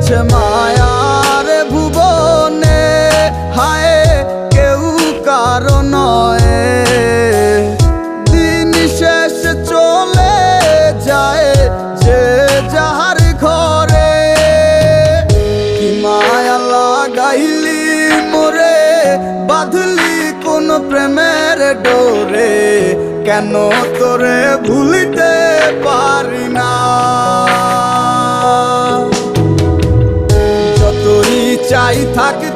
আছে মায়ার ভুবনে, হায় কেউ কারো নয়। দিন শেষ চলে যায় যে যাহার ঘরে, কি মায়া লাগাইলি মোরে, বাঁধলি কোন প্রেমের ডোরে, কেন তোরে ভুলিতে পারি না। চাই থাকতে